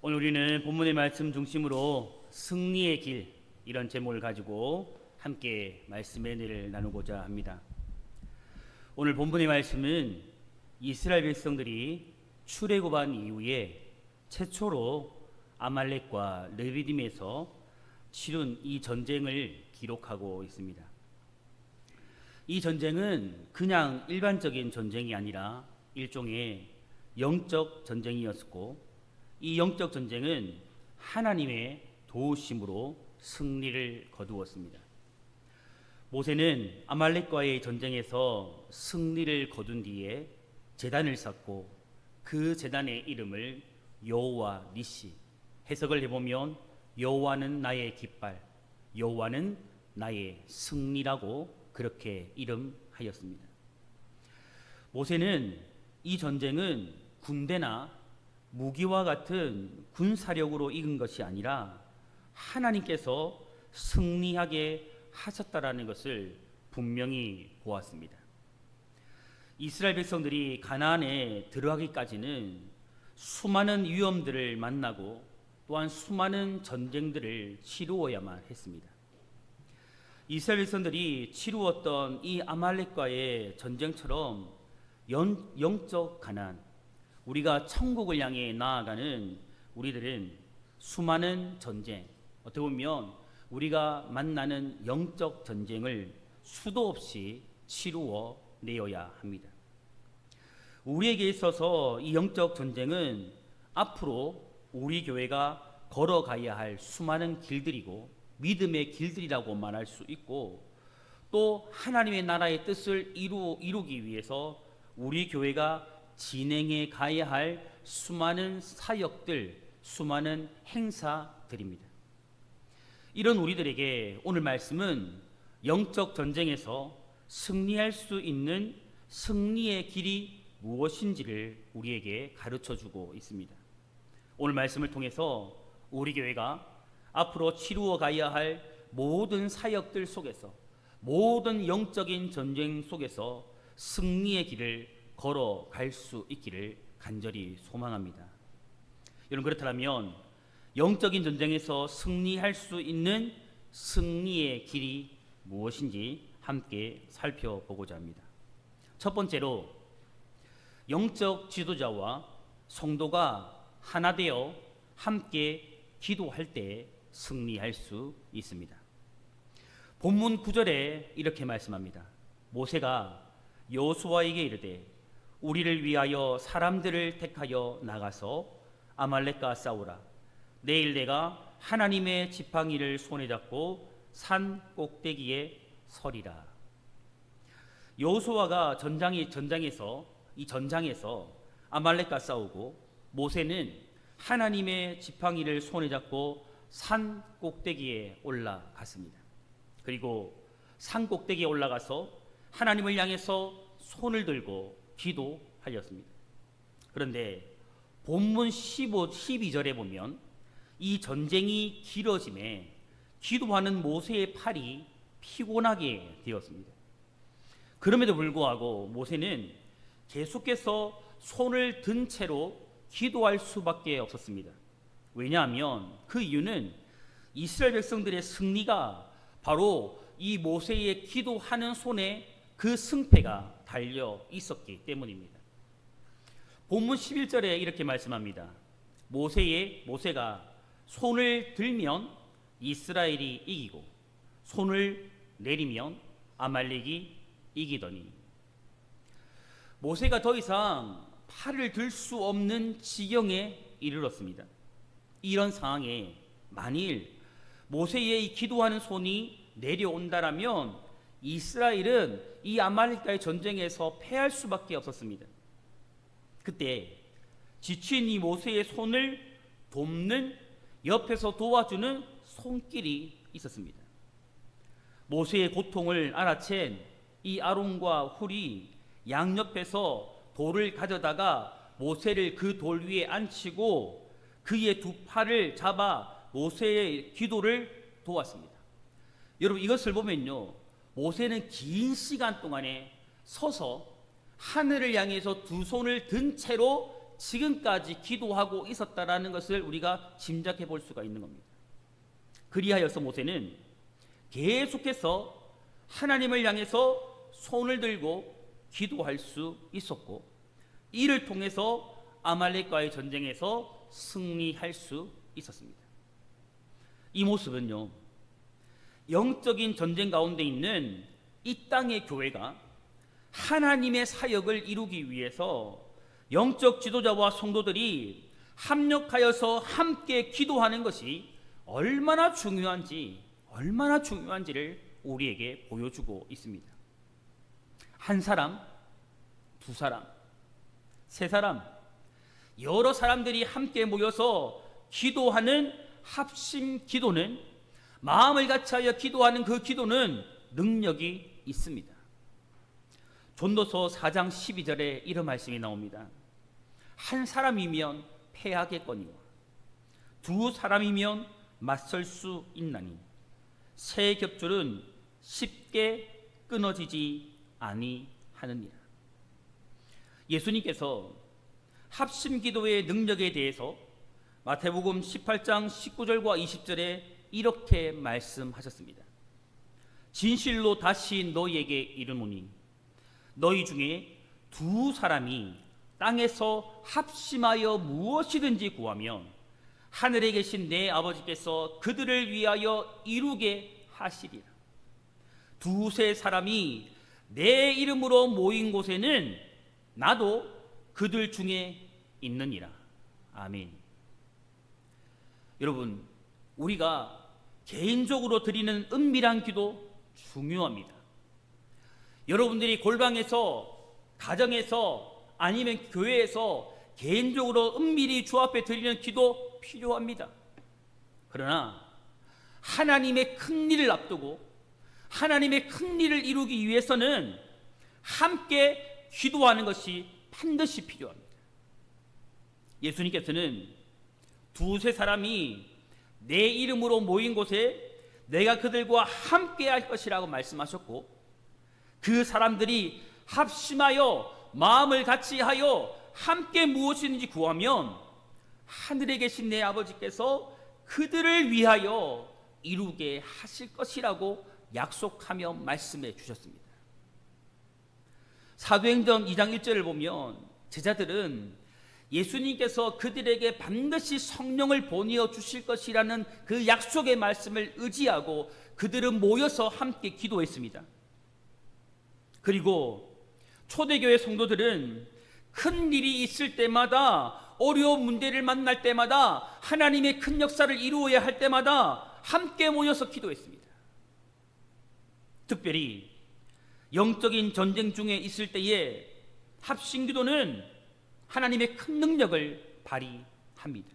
오늘 우리는 본문의 말씀 중심으로 승리의 길, 이런 제목을 가지고 함께 말씀의 은혜를 나누고자 합니다. 오늘 본문의 말씀은 이스라엘 백성들이 출애굽한 이후에 최초로 아말렉과 르비딤에서 치룬 이 전쟁을 기록하고 있습니다. 이 전쟁은 그냥 일반적인 전쟁이 아니라 일종의 영적 전쟁이었고, 이 영적 전쟁은 하나님의 도우심으로 승리를 거두었습니다. 모세는 아말렉과의 전쟁에서 승리를 거둔 뒤에 제단을 쌓고 그 제단의 이름을 여호와 니시, 해석을 해보면 여호와는 나의 깃발, 여호와는 나의 승리라고 그렇게 이름하였습니다. 모세는 이 전쟁은 군대나 무기와 같은 군사력으로 이긴 것이 아니라 하나님께서 승리하게 하셨다라는 것을 분명히 보았습니다. 이스라엘 백성들이 가나안에 들어가기까지는 수많은 위험들을 만나고 또한 수많은 전쟁들을 치루어야만 했습니다. 이스라엘 백성들이 치루었던 이 아말렉과의 전쟁처럼 영적 가나안, 우리가 천국을 향해 나아가는 우리들은 수많은 전쟁, 어떻게 보면 우리가 만나는 영적 전쟁을 수도 없이 치루어 내어야 합니다. 우리에게 있어서 이 영적 전쟁은 앞으로 우리 교회가 걸어가야 할 수많은 길들이고 믿음의 길들이라고 말할 수 있고, 또 하나님의 나라의 뜻을 이루기 위해서 우리 교회가 진행해 가야 할 수많은 사역들, 수많은 행사들입니다. 이런 우리들에게 오늘 말씀은 영적 전쟁에서 승리할 수 있는 승리의 길이 무엇인지를 우리에게 가르쳐주고 있습니다. 오늘 말씀을 통해서 우리 교회가 앞으로 치루어 가야 할 모든 사역들 속에서, 모든 영적인 전쟁 속에서 승리의 길을 걸어갈 수 있기를 간절히 소망합니다. 여러분, 그렇다면 영적인 전쟁에서 승리할 수 있는 승리의 길이 무엇인지 함께 살펴보고자 합니다. 첫 번째로, 영적 지도자와 성도가 하나 되어 함께 기도할 때 승리할 수 있습니다. 본문 9절에 이렇게 말씀합니다. 모세가 여호수아에게 이르되 우리를 위하여 사람들을 택하여 나가서 아말렉과 싸우라. 내일 내가 하나님의 지팡이를 손에 잡고 산 꼭대기에 서리라. 여호수아가 전장에서 아말렉과 싸우고, 모세는 하나님의 지팡이를 손에 잡고 산 꼭대기에 올라갔습니다. 그리고 산 꼭대기에 올라가서 하나님을 향해서 손을 들고 기도하였습니다. 그런데 본문 12절에 보면 이 전쟁이 길어짐에 기도하는 모세의 팔이 피곤하게 되었습니다. 그럼에도 불구하고 모세는 계속해서 손을 든 채로 기도할 수밖에 없었습니다. 왜냐하면 그 이유는 이스라엘 백성들의 승리가 바로 이 모세의 기도하는 손에 그 승패가 달려 있었기 때문입니다. 본문 11절에 이렇게 말씀합니다. 모세가 손을 들면 이스라엘이 이기고 손을 내리면 아말렉이 이기더니, 모세가 더 이상 팔을 들 수 없는 지경에 이르렀습니다. 이런 상황에 만일 모세의 기도하는 손이 내려온다라면 이스라엘은 이 아말렉과의 전쟁에서 패할 수밖에 없었습니다. 그때 지친 이 모세의 손을 돕는, 옆에서 도와주는 손길이 있었습니다. 모세의 고통을 알아챈 이 아론과 훌이 양옆에서 돌을 가져다가 모세를 그 돌 위에 앉히고 그의 두 팔을 잡아 모세의 기도를 도왔습니다. 여러분, 이것을 보면요, 모세는 긴 시간 동안에 서서 하늘을 향해서 두 손을 든 채로 지금까지 기도하고 있었다라는 것을 우리가 짐작해 볼 수가 있는 겁니다. 그리하여서 모세는 계속해서 하나님을 향해서 손을 들고 기도할 수 있었고, 이를 통해서 아말렉과의 전쟁에서 승리할 수 있었습니다. 이 모습은요, 영적인 전쟁 가운데 있는 이 땅의 교회가 하나님의 사역을 이루기 위해서 영적 지도자와 성도들이 합력하여서 함께 기도하는 것이 얼마나 중요한지를 우리에게 보여주고 있습니다. 한 사람, 두 사람, 세 사람, 여러 사람들이 함께 모여서 기도하는 합심 기도는, 마음을 같이하여 기도하는 그 기도는 능력이 있습니다. 전도서 4장 12절에 이런 말씀이 나옵니다. 한 사람이면 패하겠거니와 두 사람이면 맞설 수 있나니 새 겹줄은 쉽게 끊어지지 아니하느니라. 예수님께서 합심 기도의 능력에 대해서 마태복음 18장 19절과 20절에 이렇게 말씀하셨습니다. 진실로 다시 너희에게 이르노니 너희 중에 두 사람이 땅에서 합심하여 무엇이든지 구하면 하늘에 계신 내 아버지께서 그들을 위하여 이루게 하시리라. 두세 사람이 내 이름으로 모인 곳에는 나도 그들 중에 있느니라. 아멘. 여러분, 우리가 개인적으로 드리는 은밀한 기도 중요합니다. 여러분들이 골방에서, 가정에서, 아니면 교회에서 개인적으로 은밀히 주 앞에 드리는 기도 필요합니다. 그러나 하나님의 큰 일을 앞두고 하나님의 큰 일을 이루기 위해서는 함께 기도하는 것이 반드시 필요합니다. 예수님께서는 두세 사람이 내 이름으로 모인 곳에 내가 그들과 함께 할 것이라고 말씀하셨고, 그 사람들이 합심하여 마음을 같이하여 함께 무엇이든지 구하면 하늘에 계신 내 아버지께서 그들을 위하여 이루게 하실 것이라고 약속하며 말씀해 주셨습니다. 사도행전 2장 1절을 보면 제자들은 예수님께서 그들에게 반드시 성령을 보내어 주실 것이라는 그 약속의 말씀을 의지하고 그들은 모여서 함께 기도했습니다. 그리고 초대교회 성도들은 큰 일이 있을 때마다, 어려운 문제를 만날 때마다, 하나님의 큰 역사를 이루어야 할 때마다 함께 모여서 기도했습니다. 특별히 영적인 전쟁 중에 있을 때에 합심기도는 하나님의 큰 능력을 발휘합니다.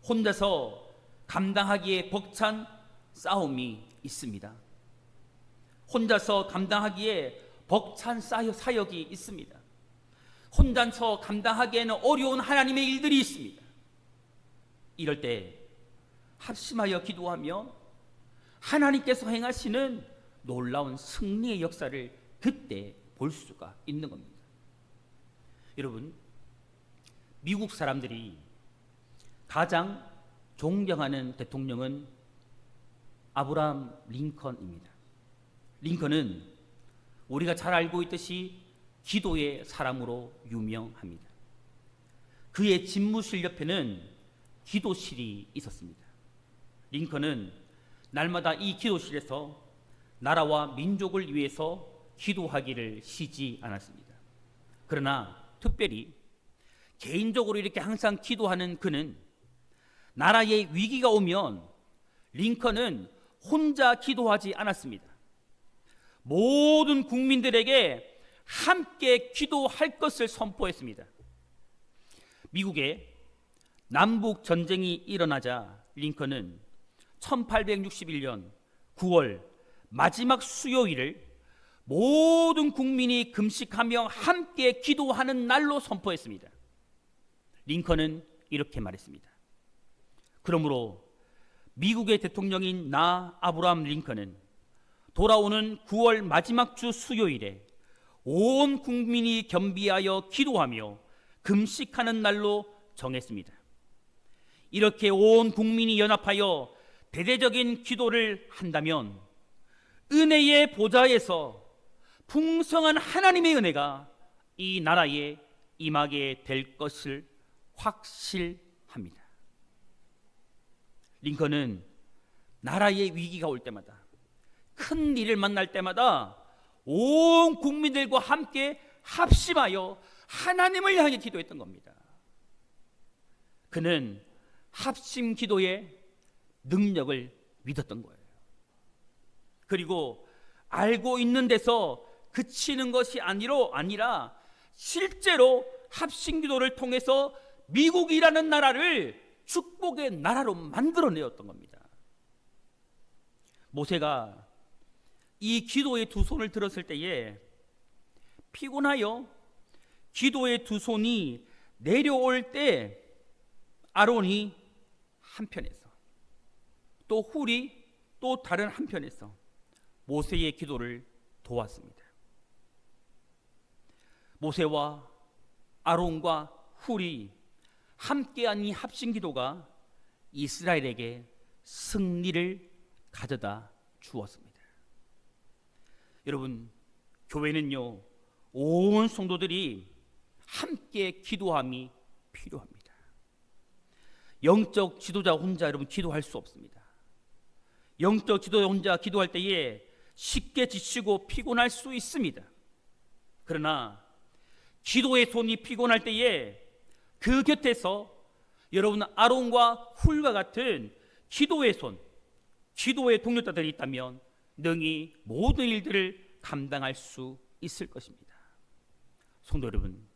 혼자서 감당하기에 벅찬 싸움이 있습니다. 혼자서 감당하기에 벅찬 사역이 있습니다. 혼자서 감당하기에는 어려운 하나님의 일들이 있습니다. 이럴 때 합심하여 기도하며 하나님께서 행하시는 놀라운 승리의 역사를 그때 볼 수가 있는 겁니다. 여러분, 미국 사람들이 가장 존경하는 대통령은 아브라함 링컨입니다. 링컨은 우리가 잘 알고 있듯이 기도의 사람으로 유명합니다. 그의 집무실 옆에는 기도실이 있었습니다. 링컨은 날마다 이 기도실에서 나라와 민족을 위해서 기도하기를 쉬지 않았습니다. 그러나 특별히 개인적으로 이렇게 항상 기도하는 그는, 나라에 위기가 오면 링컨은 혼자 기도하지 않았습니다. 모든 국민들에게 함께 기도할 것을 선포했습니다. 미국에 남북 전쟁이 일어나자 링컨은 1861년 9월 마지막 수요일을 모든 국민이 금식하며 함께 기도하는 날로 선포했습니다. 링컨은 이렇게 말했습니다. 그러므로 미국의 대통령인 나 아브라함 링컨은 돌아오는 9월 마지막 주 수요일에 온 국민이 겸비하여 기도하며 금식하는 날로 정했습니다. 이렇게 온 국민이 연합하여 대대적인 기도를 한다면 은혜의 보좌에서 풍성한 하나님의 은혜가 이 나라에 임하게 될 것을 확실합니다. 링컨은 나라의 위기가 올 때마다, 큰 일을 만날 때마다 온 국민들과 함께 합심하여 하나님을 향해 기도했던 겁니다. 그는 합심 기도의 능력을 믿었던 거예요. 그리고 알고 있는 데서 그치는 것이 아니라 실제로 합심 기도를 통해서 미국이라는 나라를 축복의 나라로 만들어내었던 겁니다. 모세가 이 기도의 두 손을 들었을 때에 피곤하여 기도의 두 손이 내려올 때 아론이 한편에서, 또 훌이 또 다른 한편에서 모세의 기도를 도왔습니다. 모세와 아론과 훌이 함께한 이 합심 기도가 이스라엘에게 승리를 가져다 주었습니다. 여러분, 교회는요, 온 성도들이 함께 기도함이 필요합니다. 영적 지도자 혼자 여러분 기도할 수 없습니다. 영적 지도자 혼자 기도할 때에 쉽게 지치고 피곤할 수 있습니다. 그러나 기도의 손이 피곤할 때에 그 곁에서 여러분 아론과 훌과 같은 기도의 손, 기도의 동료자들이 있다면 능히 모든 일들을 감당할 수 있을 것입니다. 성도 여러분,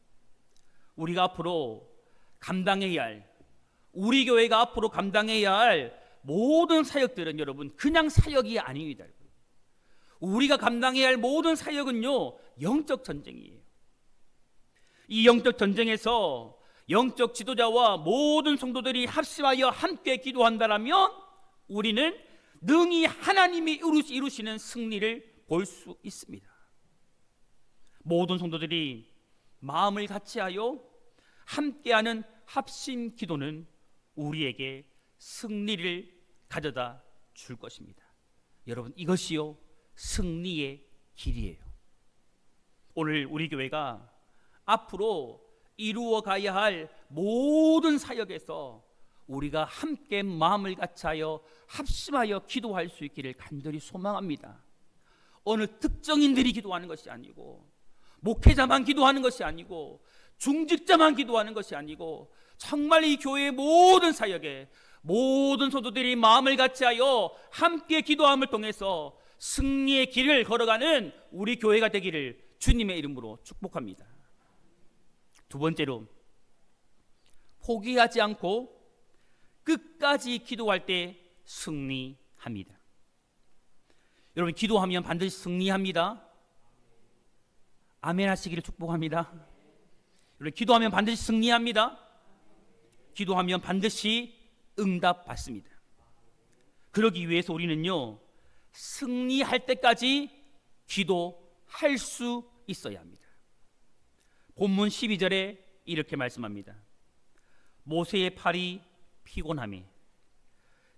우리가 앞으로 감당해야 할, 우리 교회가 앞으로 감당해야 할 모든 사역들은 여러분 그냥 사역이 아닙니다. 우리가 감당해야 할 모든 사역은요, 영적 전쟁이에요. 이 영적 전쟁에서 영적 지도자와 모든 성도들이 합심하여 함께 기도한다면 우리는 능히 하나님이 이루시는 승리를 볼 수 있습니다. 모든 성도들이 마음을 같이하여 함께하는 합심 기도는 우리에게 승리를 가져다 줄 것입니다. 여러분, 이것이요 승리의 길이에요. 오늘 우리 교회가 앞으로 이루어 가야 할 모든 사역에서 우리가 함께 마음을 같이하여 합심하여 기도할 수 있기를 간절히 소망합니다. 어느 특정인들이 기도하는 것이 아니고, 목회자만 기도하는 것이 아니고, 중직자만 기도하는 것이 아니고, 정말 이 교회의 모든 사역에 모든 성도들이 마음을 같이하여 함께 기도함을 통해서 승리의 길을 걸어가는 우리 교회가 되기를 주님의 이름으로 축복합니다. 두 번째로, 포기하지 않고 끝까지 기도할 때 승리합니다. 여러분, 기도하면 반드시 승리합니다. 아멘 하시기를 축복합니다. 여러분, 기도하면 반드시 승리합니다. 기도하면 반드시 응답 받습니다. 그러기 위해서 우리는요, 승리할 때까지 기도할 수 있어야 합니다. 본문 12절에 이렇게 말씀합니다. 모세의 팔이 피곤하매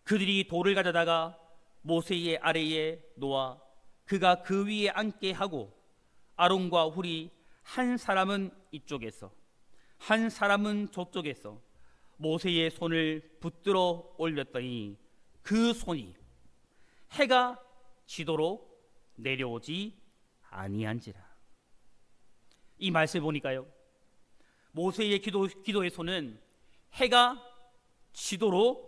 그들이 돌을 가져다가 모세의 아래에 놓아 그가 그 위에 앉게 하고 아론과 훌이 한 사람은 이쪽에서 한 사람은 저쪽에서 모세의 손을 붙들어 올렸더니 그 손이 해가 지도록 내려오지 아니한지라. 이 말씀을 보니까요, 모세의 기도의 손은 해가 지도로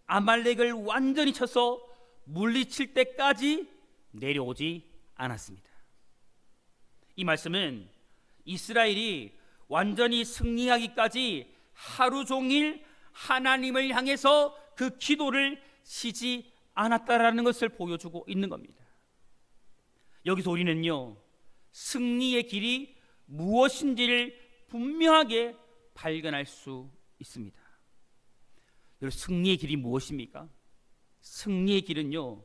아말렉을 완전히 쳐서 물리칠 때까지 내려오지 않았습니다. 이 말씀은 이스라엘이 완전히 승리하기까지 하루 종일 하나님을 향해서 그 기도를 쉬지 않았다라는 것을 보여주고 있는 겁니다. 여기서 우리는요, 승리의 길이 무엇인지를 분명하게 발견할 수 있습니다. 여러분, 승리의 길이 무엇입니까? 승리의 길은요,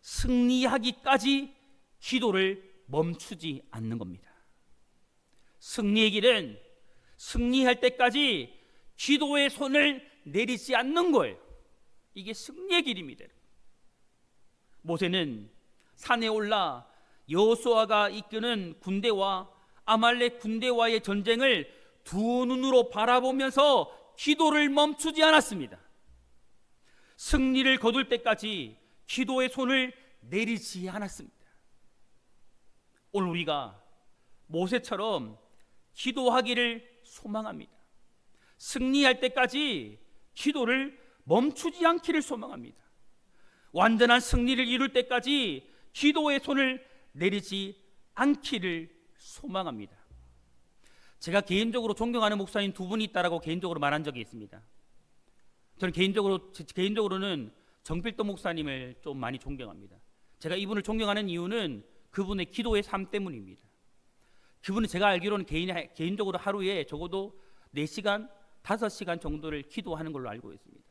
승리하기까지 기도를 멈추지 않는 겁니다. 승리의 길은 승리할 때까지 기도의 손을 내리지 않는 거예요. 이게 승리의 길입니다. 모세는 산에 올라 여호수아가 이끄는 군대와 아말렉 군대와의 전쟁을 두 눈으로 바라보면서 기도를 멈추지 않았습니다. 승리를 거둘 때까지 기도의 손을 내리지 않았습니다. 오늘 우리가 모세처럼 기도하기를 소망합니다. 승리할 때까지 기도를 멈추지 않기를 소망합니다. 완전한 승리를 이룰 때까지 기도의 손을 내리지 않기를 소망합니다. 제가 개인적으로 존경하는 목사님 두 분이 있다라고 개인적으로 말한 적이 있습니다. 저는 개인적으로는 정필도 목사님을 좀 많이 존경합니다. 제가 이분을 존경하는 이유는 그분의 기도의 삶 때문입니다. 그분은 제가 알기로는 개인적으로 하루에 적어도 4시간, 5시간 정도를 기도하는 걸로 알고 있습니다.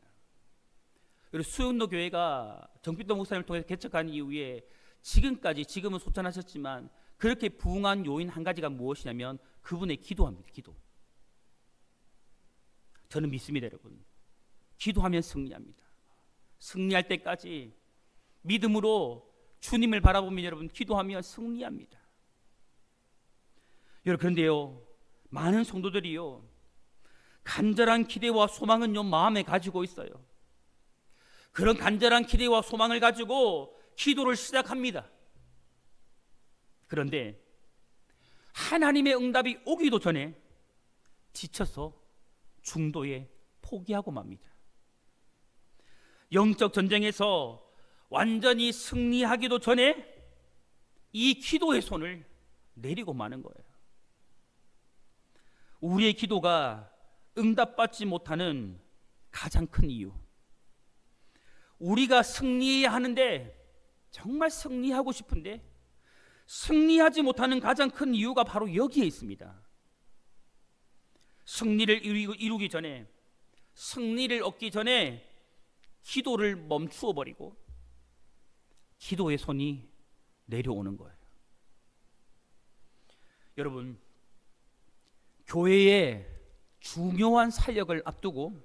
그리고 수영로 교회가 정필도 목사님을 통해서 개척한 이후에 지금은 소천하셨지만 그렇게 부흥한 요인 한 가지가 무엇이냐면 그분의 기도합니다. 기도. 저는 믿습니다, 여러분. 기도하면 승리합니다. 승리할 때까지 믿음으로 주님을 바라보면 여러분 기도하면 승리합니다. 여러분, 그런데요, 많은 성도들이요, 간절한 기대와 소망은 마음에 가지고 있어요. 그런 간절한 기대와 소망을 가지고 기도를 시작합니다. 그런데 하나님의 응답이 오기도 전에 지쳐서 중도에 포기하고 맙니다. 영적 전쟁에서 완전히 승리하기도 전에 이 기도의 손을 내리고 마는 거예요. 우리의 기도가 응답받지 못하는 가장 큰 이유, 우리가 승리해야 하는데, 정말 승리하고 싶은데 승리하지 못하는 가장 큰 이유가 바로 여기에 있습니다. 승리를 이루기 전에, 승리를 얻기 전에 기도를 멈추어 버리고 기도의 손이 내려오는 거예요. 여러분, 교회의 중요한 사역을 앞두고,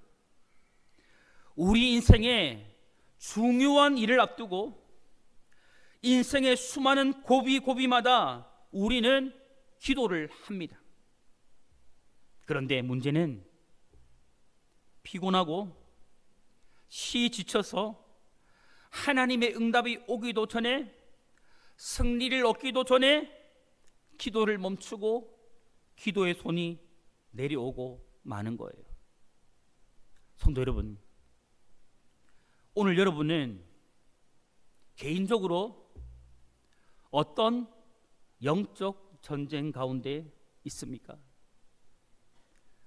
우리 인생의 중요한 일을 앞두고, 인생의 수많은 고비고비마다 우리는 기도를 합니다. 그런데 문제는 피곤하고 지쳐서 하나님의 응답이 오기도 전에, 승리를 얻기도 전에 기도를 멈추고 기도의 손이 내려오고 마는 거예요. 성도 여러분, 오늘 여러분은 개인적으로 어떤 영적 전쟁 가운데 있습니까?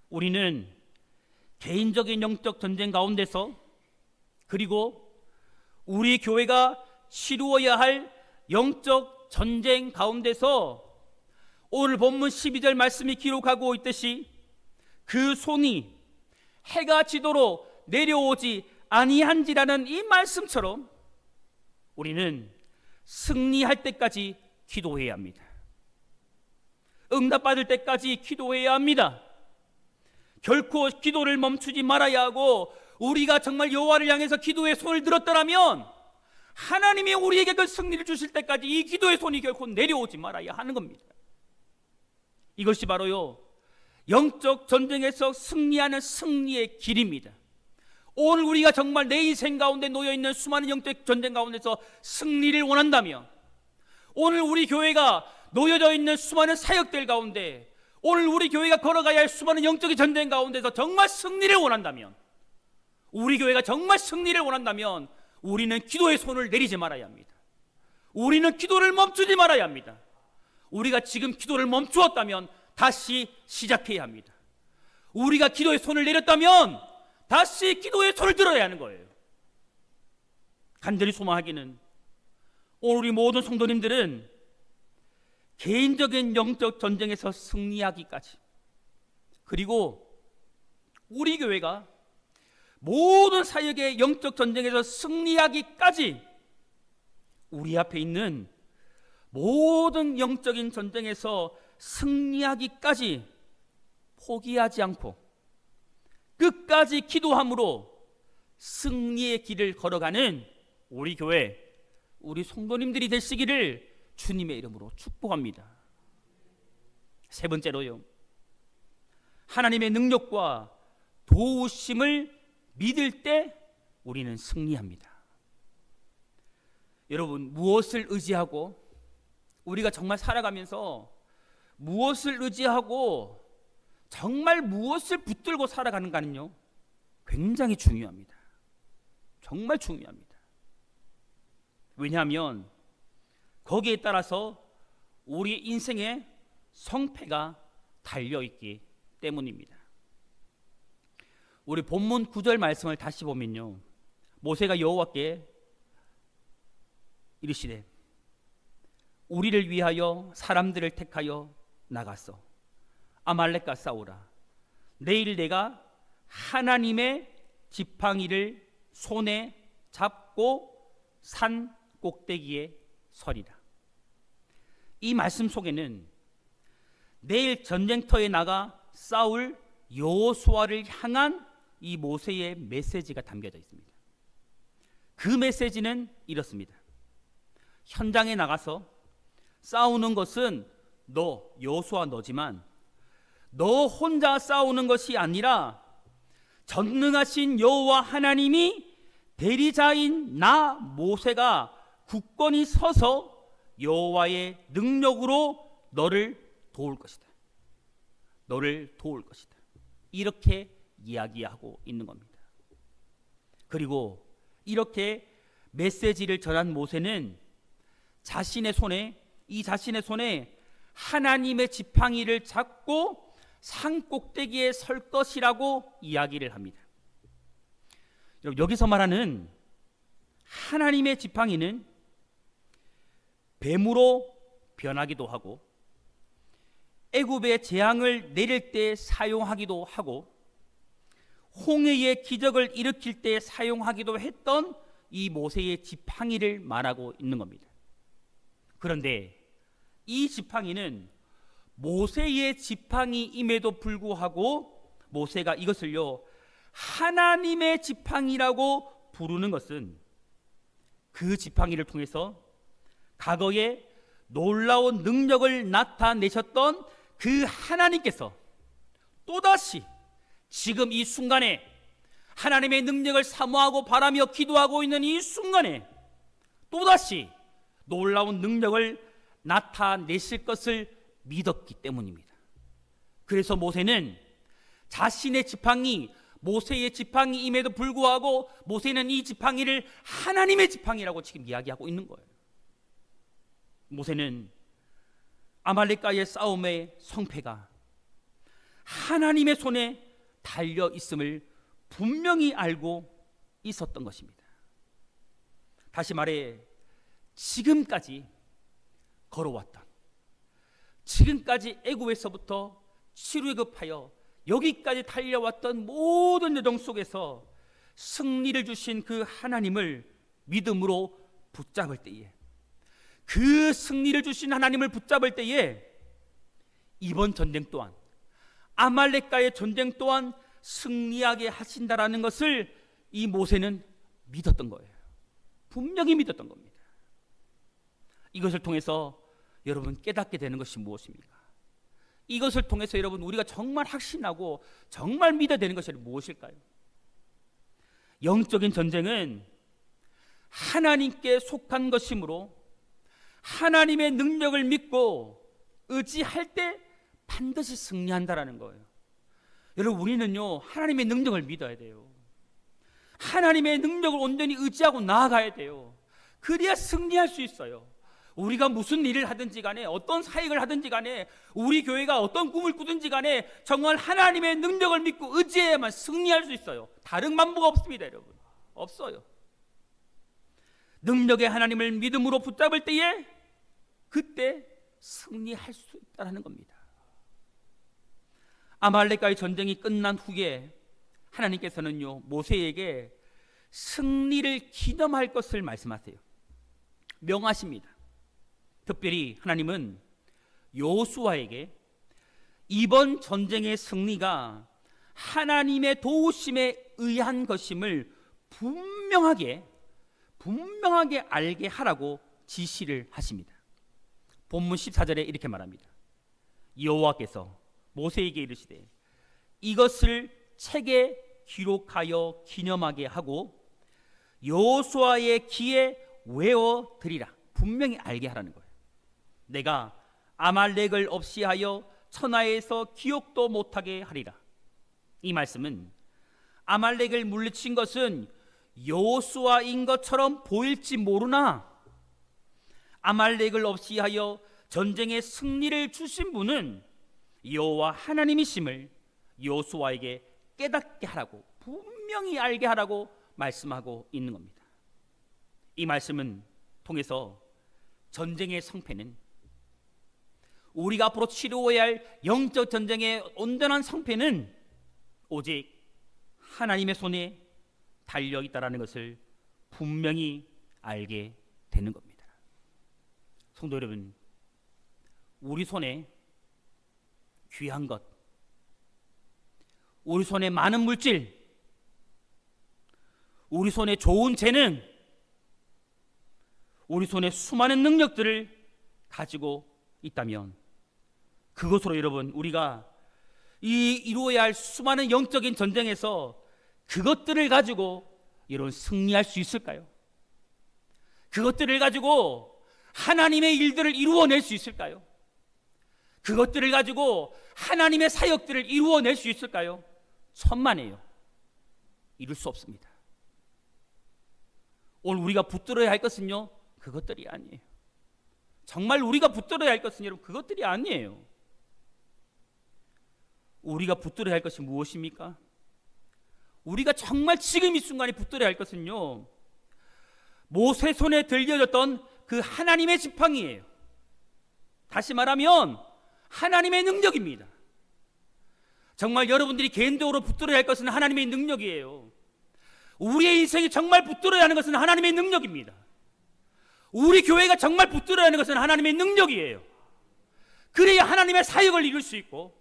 우리는 개인적인 영적 전쟁 가운데서, 그리고 우리 교회가 치루어야 할 영적 전쟁 가운데서 오늘 본문 12절 말씀이 기록하고 있듯이 그 손이 해가 지도록 내려오지 아니한지라는 이 말씀처럼 우리는 승리할 때까지 기도해야 합니다. 응답받을 때까지 기도해야 합니다. 결코 기도를 멈추지 말아야 하고, 우리가 정말 여호와를 향해서 기도의 손을 들었더라면 하나님이 우리에게 그 승리를 주실 때까지 이 기도의 손이 결코 내려오지 말아야 하는 겁니다. 이것이 바로요, 영적 전쟁에서 승리하는 승리의 길입니다. 오늘 우리가 정말 내 인생 가운데 놓여있는 수많은 영적 전쟁 가운데서 승리를 원한다면, 오늘 우리 교회가 놓여져 있는 수많은 사역들 가운데, 오늘 우리 교회가 걸어가야 할 수많은 영적인 전쟁 가운데서 정말 승리를 원한다면, 우리 교회가 정말 승리를 원한다면 우리는 기도의 손을 내리지 말아야 합니다. 우리는 기도를 멈추지 말아야 합니다. 우리가 지금 기도를 멈추었다면 다시 시작해야 합니다. 우리가 기도의 손을 내렸다면 다시 기도의 손을 들어야 하는 거예요. 간절히 소망하기는, 오늘 우리 모든 성도님들은 개인적인 영적 전쟁에서 승리하기까지, 그리고 우리 교회가 모든 사역의 영적 전쟁에서 승리하기까지, 우리 앞에 있는 모든 영적인 전쟁에서 승리하기까지 포기하지 않고 끝까지 기도함으로 승리의 길을 걸어가는 우리 교회, 우리 성도님들이 되시기를 주님의 이름으로 축복합니다. 세 번째로요, 하나님의 능력과 도우심을 믿을 때 우리는 승리합니다. 여러분, 무엇을 의지하고 우리가 정말 살아가면서 무엇을 의지하고 정말 무엇을 붙들고 살아가는가는요, 굉장히 중요합니다. 정말 중요합니다. 왜냐하면 거기에 따라서 우리 인생의 성패가 달려있기 때문입니다. 우리 본문 9절 말씀을 다시 보면요, 모세가 여호와께 이르시되 우리를 위하여 사람들을 택하여 나가서 아말렉과 싸우라. 내일 내가 하나님의 지팡이를 손에 잡고 산 꼭대기에 서리라. 이 말씀 속에는 내일 전쟁터에 나가 싸울 여호수아를 향한 이 모세의 메시지가 담겨져 있습니다. 그 메시지는 이렇습니다. 현장에 나가서 싸우는 것은 너, 여호수아 너지만 너 혼자 싸우는 것이 아니라 전능하신 여호와 하나님이 대리자인 나 모세가 굳건히 서서 여호와의 능력으로 너를 도울 것이다. 너를 도울 것이다. 이렇게 이야기하고 있는 겁니다. 그리고 이렇게 메시지를 전한 모세는 자신의 손에 하나님의 지팡이를 잡고 산 꼭대기에 설 것이라고 이야기를 합니다. 여기서 말하는 하나님의 지팡이는 뱀으로 변하기도 하고 애굽의 재앙을 내릴 때 사용하기도 하고 홍해의 기적을 일으킬 때 사용하기도 했던 이 모세의 지팡이를 말하고 있는 겁니다. 그런데 이 지팡이는 모세의 지팡이임에도 불구하고 모세가 이것을요 하나님의 지팡이라고 부르는 것은 그 지팡이를 통해서 과거에 놀라운 능력을 나타내셨던 그 하나님께서 또다시 지금 이 순간에 하나님의 능력을 사모하고 바라며 기도하고 있는 이 순간에 또다시 놀라운 능력을 나타내실 것을 믿었기 때문입니다. 그래서 모세는 자신의 지팡이, 모세의 지팡이임에도 불구하고 모세는 이 지팡이를 하나님의 지팡이라고 지금 이야기하고 있는 거예요. 모세는 아말렉과의 싸움의 성패가 하나님의 손에 달려 있음을 분명히 알고 있었던 것입니다. 다시 말해 지금까지 걸어왔던, 지금까지 애굽에서부터 출애굽하여 여기까지 달려왔던 모든 여정 속에서 승리를 주신 그 하나님을 믿음으로 붙잡을 때에, 그 승리를 주신 하나님을 붙잡을 때에 이번 전쟁 또한, 아말렉과의 전쟁 또한 승리하게 하신다라는 것을 이 모세는 믿었던 거예요. 분명히 믿었던 겁니다. 이것을 통해서 여러분 깨닫게 되는 것이 무엇입니까? 이것을 통해서 여러분 우리가 정말 확신하고 정말 믿어야 되는 것이 무엇일까요? 영적인 전쟁은 하나님께 속한 것이므로 하나님의 능력을 믿고 의지할 때 반드시 승리한다라는 거예요. 여러분 우리는요 하나님의 능력을 믿어야 돼요. 하나님의 능력을 온전히 의지하고 나아가야 돼요. 그래야 승리할 수 있어요. 우리가 무슨 일을 하든지 간에, 어떤 사역을 하든지 간에, 우리 교회가 어떤 꿈을 꾸든지 간에 정말 하나님의 능력을 믿고 의지해야만 승리할 수 있어요. 다른 방법가 없습니다. 여러분 없어요. 능력의 하나님을 믿음으로 붙잡을 때에 그때 승리할 수 있다는 겁니다. 아말렉과의 전쟁이 끝난 후에 하나님께서는요 모세에게 승리를 기념할 것을 말씀하세요. 명하십니다. 특별히 하나님은 여호수아에게 이번 전쟁의 승리가 하나님의 도우심에 의한 것임을 분명하게 알게 하라고 지시를 하십니다. 본문 14절에 이렇게 말합니다. 여호와께서 모세에게 이르시되 이것을 책에 기록하여 기념하게 하고 여호수아의 귀에 외워드리라. 분명히 알게 하라는 거예요. 내가 아말렉을 없이하여 천하에서 기억도 못하게 하리라. 이 말씀은 아말렉을 물리친 것은 여호수아인 것처럼 보일지 모르나 아말렉을 없이하여 전쟁의 승리를 주신 분은 여호와 하나님이심을 여호수아에게 깨닫게 하라고, 분명히 알게 하라고 말씀하고 있는 겁니다. 이 말씀은 통해서 전쟁의 성패는, 우리가 앞으로 치루어야 할 영적 전쟁의 온전한 성패는 오직 하나님의 손에 달려 있다라는 것을 분명히 알게 되는 겁니다. 성도 여러분, 우리 손에 귀한 것, 우리 손에 많은 물질, 우리 손에 좋은 재능, 우리 손에 수많은 능력들을 가지고 있다면 그것으로 여러분 우리가 이루어야 할 수많은 영적인 전쟁에서 그것들을 가지고 여러분 승리할 수 있을까요? 그것들을 가지고 하나님의 일들을 이루어낼 수 있을까요? 그것들을 가지고 하나님의 사역들을 이루어낼 수 있을까요? 천만에요. 이룰 수 없습니다. 오늘 우리가 붙들어야 할 것은요, 그것들이 아니에요. 정말 우리가 붙들어야 할 것은 여러분 그것들이 아니에요. 우리가 붙들어야 할 것이 무엇입니까? 우리가 정말 지금 이 순간에 붙들어야 할 것은요, 모세 손에 들려졌던 그 하나님의 지팡이예요. 다시 말하면 하나님의 능력입니다. 정말 여러분들이 개인적으로 붙들어야 할 것은 하나님의 능력이에요. 우리의 인생이 정말 붙들어야 하는 것은 하나님의 능력입니다. 우리 교회가 정말 붙들어야 하는 것은 하나님의 능력이에요. 그래야 하나님의 사역을 이룰 수 있고,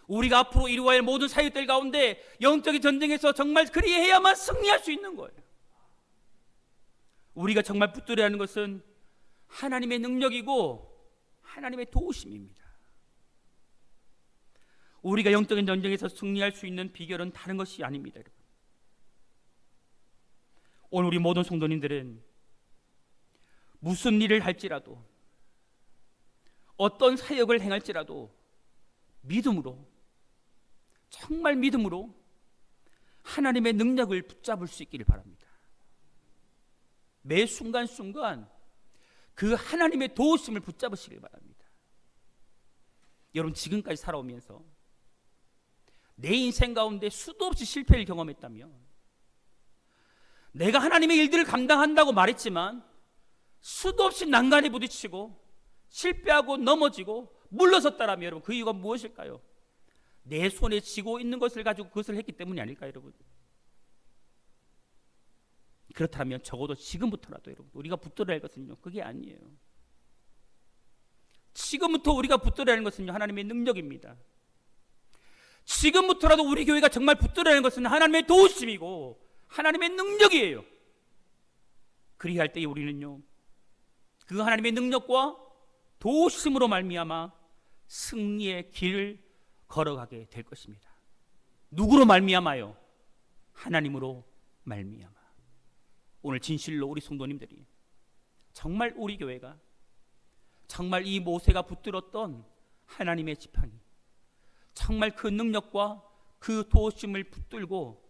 우리가 앞으로 이루어야 할 모든 사역들 가운데 영적인 전쟁에서 정말 그리해야만 승리할 수 있는 거예요. 우리가 정말 붙들어야 하는 것은 하나님의 능력이고 하나님의 도우심입니다. 우리가 영적인 전쟁에서 승리할 수 있는 비결은 다른 것이 아닙니다, 여러분. 오늘 우리 모든 성도님들은 무슨 일을 할지라도, 어떤 사역을 행할지라도 믿음으로, 정말 믿음으로 하나님의 능력을 붙잡을 수 있기를 바랍니다. 매 순간순간 그 하나님의 도우심을 붙잡으시길 바랍니다. 여러분, 지금까지 살아오면서 내 인생 가운데 수도 없이 실패를 경험했다면, 내가 하나님의 일들을 감당한다고 말했지만 수도 없이 난간에 부딪히고 실패하고 넘어지고 물러섰다라면 여러분 그 이유가 무엇일까요? 내 손에 쥐고 있는 것을 가지고 그것을 했기 때문이 아닐까요, 여러분? 그렇다면 적어도 지금부터라도 여러분 우리가 붙들어야 할 것은요, 그게 아니에요. 지금부터 우리가 붙들어야 하는 것은요, 하나님의 능력입니다. 지금부터라도 우리 교회가 정말 붙들어야 하는 것은 하나님의 도우심이고 하나님의 능력이에요. 그리할 때에 우리는요, 그 하나님의 능력과 도우심으로 말미암아 승리의 길을 걸어가게 될 것입니다. 누구로 말미암아요? 하나님으로 말미암아. 오늘 진실로 우리 성도님들이 정말 우리 교회가 정말 이 모세가 붙들었던 하나님의 지팡이, 정말 그 능력과 그 도우심을 붙들고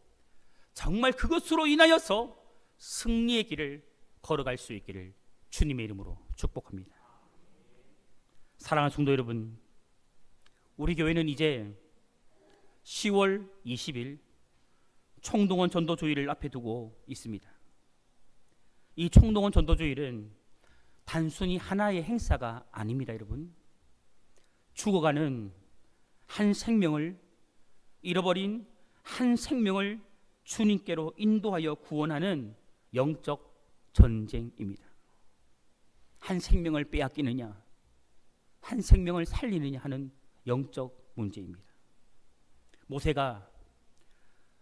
정말 그것으로 인하여서 승리의 길을 걸어갈 수 있기를 주님의 이름으로 축복합니다. 사랑하는 성도 여러분, 우리 교회는 이제 10월 20일 총동원 전도주일을 앞에 두고 있습니다. 이 총동원 전도주일은 단순히 하나의 행사가 아닙니다, 여러분. 죽어가는 한 생명을, 잃어버린 한 생명을 주님께로 인도하여 구원하는 영적 전쟁입니다. 한 생명을 빼앗기느냐, 한 생명을 살리느냐 하는 영적 문제입니다. 모세가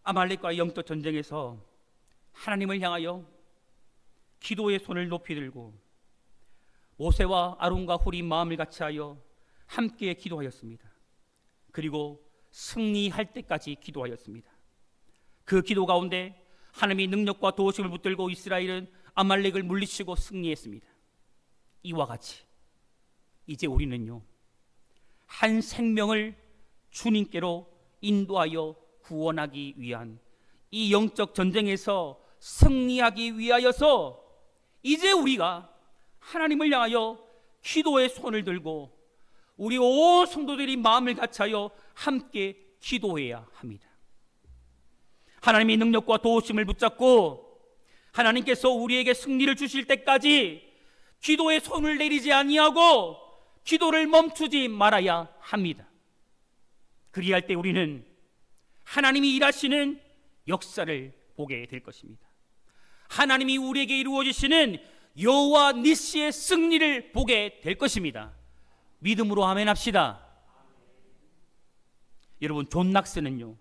아말렉과의 영적 전쟁에서 하나님을 향하여 기도의 손을 높이 들고 모세와 아론과 훌이 마음을 같이하여 함께 기도하였습니다. 그리고 승리할 때까지 기도하였습니다. 그 기도 가운데 하나님이 능력과 도우심을 붙들고 이스라엘은 아말렉을 물리치고 승리했습니다. 이와 같이 이제 우리는요, 한 생명을 주님께로 인도하여 구원하기 위한 이 영적 전쟁에서 승리하기 위하여서 이제 우리가 하나님을 향하여 기도의 손을 들고 우리 온 성도들이 마음을 같이하여 함께 기도해야 합니다. 하나님의 능력과 도우심을 붙잡고 하나님께서 우리에게 승리를 주실 때까지 기도의 손을 내리지 아니하고 기도를 멈추지 말아야 합니다. 그리할 때 우리는 하나님이 일하시는 역사를 보게 될 것입니다. 하나님이 우리에게 이루어 주시는 여호와 니시의 승리를 보게 될 것입니다. 믿음으로 아멘 합시다. 여러분, 존 낙스는요,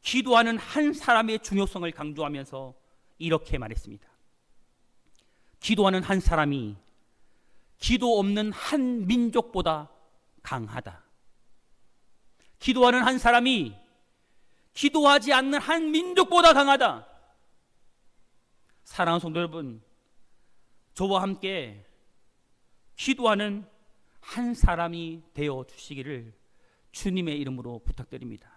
기도하는 한 사람의 중요성을 강조하면서 이렇게 말했습니다. 기도하는 한 사람이 기도 없는 한 민족보다 강하다. 기도하는 한 사람이 기도하지 않는 한 민족보다 강하다. 사랑하는 성도 여러분, 저와 함께 기도하는 한 사람이 되어 주시기를 주님의 이름으로 부탁드립니다.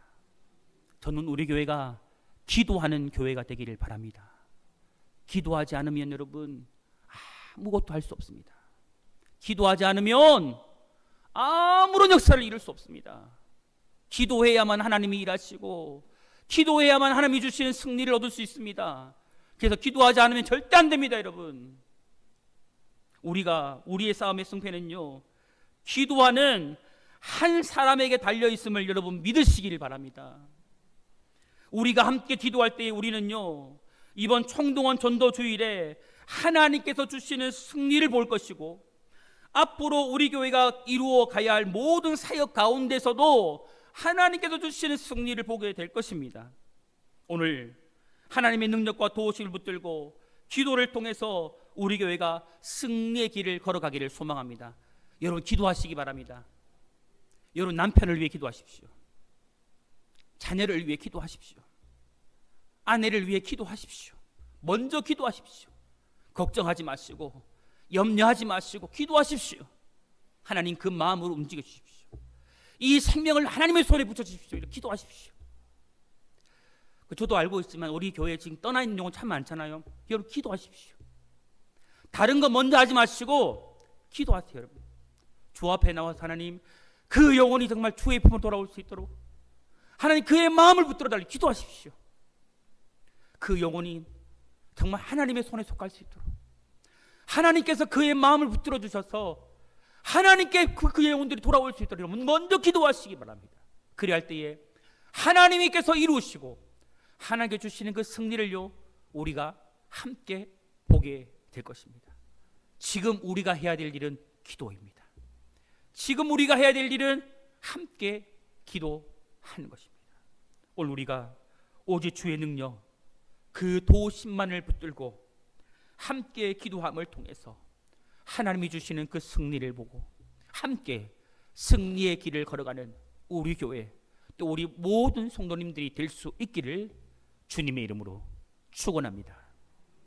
저는 우리 교회가 기도하는 교회가 되기를 바랍니다. 기도하지 않으면 여러분 아무것도 할 수 없습니다. 기도하지 않으면 아무런 역사를 이룰 수 없습니다. 기도해야만 하나님이 일하시고 기도해야만 하나님이 주시는 승리를 얻을 수 있습니다. 그래서 기도하지 않으면 절대 안 됩니다, 여러분. 우리의 싸움의 승패는요, 기도하는 한 사람에게 달려 있음을 여러분 믿으시길 바랍니다. 우리가 함께 기도할 때 우리는요, 이번 총동원 전도 주일에 하나님께서 주시는 승리를 볼 것이고 앞으로 우리 교회가 이루어 가야 할 모든 사역 가운데서도 하나님께서 주시는 승리를 보게 될 것입니다. 오늘 하나님의 능력과 도우심을 붙들고 기도를 통해서 우리 교회가 승리의 길을 걸어가기를 소망합니다. 여러분, 기도하시기 바랍니다. 여러분, 남편을 위해 기도하십시오. 자녀를 위해 기도하십시오. 아내를 위해 기도하십시오. 먼저 기도하십시오. 걱정하지 마시고 염려하지 마시고 기도하십시오. 하나님 그 마음으로 움직여 주십시오. 이 생명을 하나님의 손에 붙여 주십시오. 이렇게 기도하십시오. 저도 알고 있지만 우리 교회에 지금 떠나 있는 영혼 참 많잖아요. 여러분, 기도하십시오. 다른 거 먼저 하지 마시고 기도하세요. 여러분, 주 앞에 나와서 하나님, 그 영혼이 정말 주의 품으로 돌아올 수 있도록 하나님 그의 마음을 붙들어 달리 기도하십시오. 그 영혼이 정말 하나님의 손에 속할 수 있도록 하나님께서 그의 마음을 붙들어 주셔서 하나님께 그의 영혼들이 돌아올 수 있도록 여러분 먼저 기도하시기 바랍니다. 그리할 때에 하나님께서 이루시고 하나님께 주시는 그 승리를요, 우리가 함께 보게 될 것입니다. 지금 우리가 해야 될 일은 기도입니다. 지금 우리가 해야 될 일은 함께 기도하는 것입니다. 오늘 우리가 오직 주의 능력, 그 도우심만을 붙들고 함께 기도함을 통해서 하나님이 주시는 그 승리를 보고 함께 승리의 길을 걸어가는 우리 교회, 또 우리 모든 성도님들이 될 수 있기를 주님의 이름으로 축원합니다.